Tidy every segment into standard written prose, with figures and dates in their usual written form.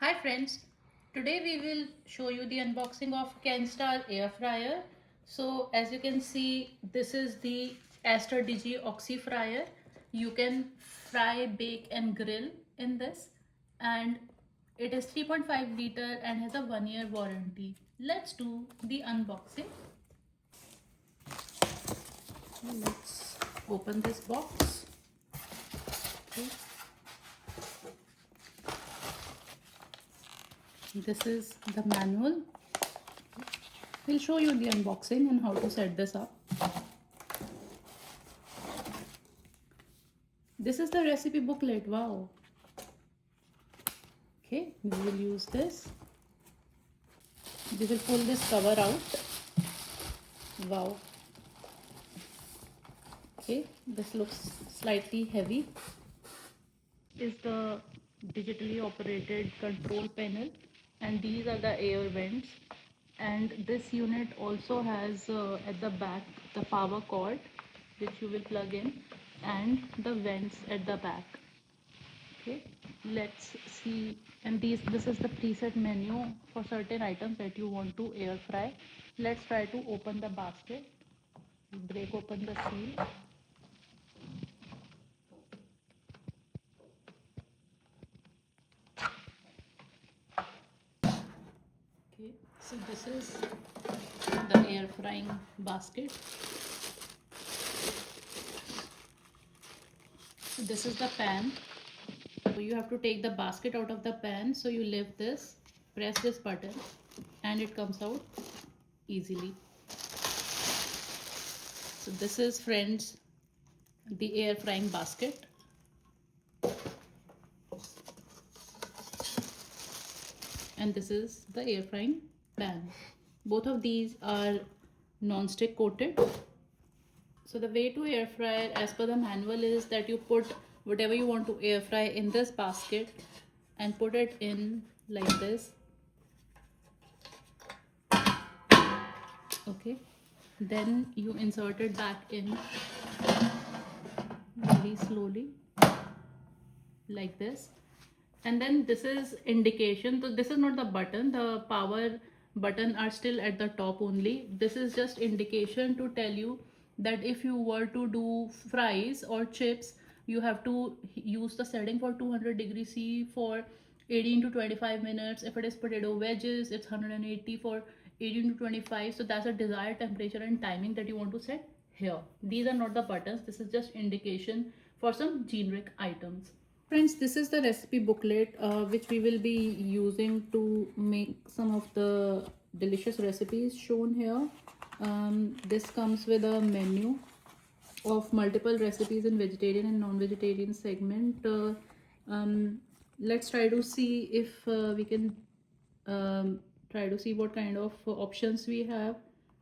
Hi friends, today we will show you the unboxing of Kenstar air fryer. So as you can see, this is the Aster Digi Oxy fryer. You can fry, bake and grill in this, and it is 3.5 liter and has a 1-year warranty. Let's do the unboxing. Let's open this box. Okay. This is the manual. We'll show you the unboxing and how to set this up. This is the recipe booklet. Wow. Okay, we will use this. We will pull this cover out. Wow. Okay, this looks slightly heavy. Is the digitally operated control panel, and these are the air vents. And this unit also has at the back the power cord which you will plug in, and the vents at the back. Okay, let's see. And this is the preset menu for certain items that you want to air fry. Let's try to open the basket. Break open the seal. Okay, so this is the air frying basket. So this is the pan. So you have to take the basket out of the pan. So you lift this, press this button, and it comes out easily. So this is, friends, the air frying basket. And this is the air frying pan. Both of these are non-stick coated. So the way to air fry as per the manual is that you put whatever you want to air fry in this basket and put it in like this. Okay, then you insert it back in very slowly like this. And then this is indication. So this is not the button, the power button are still at the top only. This is just indication to tell you that if you were to do fries or chips, you have to use the setting for 200 degrees C for 18 to 25 minutes. If it is potato wedges, it's 180 for 18 to 25. So that's a desired temperature and timing that you want to set here. These are not the buttons. This is just indication for some generic items. Friends, this is the recipe booklet which we will be using to make some of the delicious recipes shown here. This comes with a menu of multiple recipes in vegetarian and non-vegetarian segment. Let's try to see if we can try to see what kind of options we have.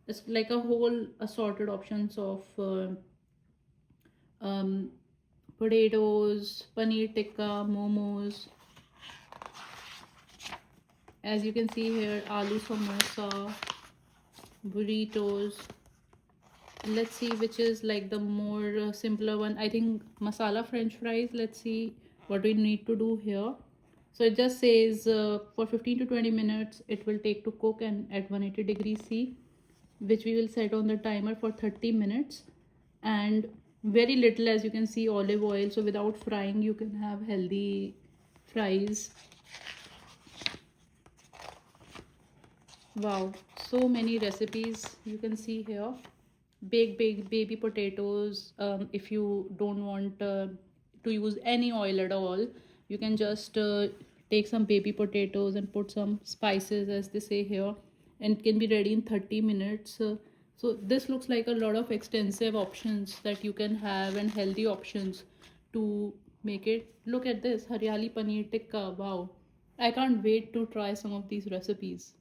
It's like a whole assorted options of potatoes, paneer tikka, momos. As you can see here, aloo samosa, burritos. Let's see which is like the more simpler one. I think masala french fries. Let's see what we need to do here. So it just says for 15 to 20 minutes it will take to cook and at 180 degrees C, which we will set on the timer for 30 minutes. And very little, as you can see, olive oil. So without frying you can have healthy fries. Wow, so many recipes you can see here. Baked baby potatoes. If you don't want to use any oil at all, you can just take some baby potatoes and put some spices, as they say here, and it can be ready in 30 minutes. So this looks like a lot of extensive options that you can have and healthy options to make it. Look at this, Haryali paneer tikka. Wow, I can't wait to try some of these recipes.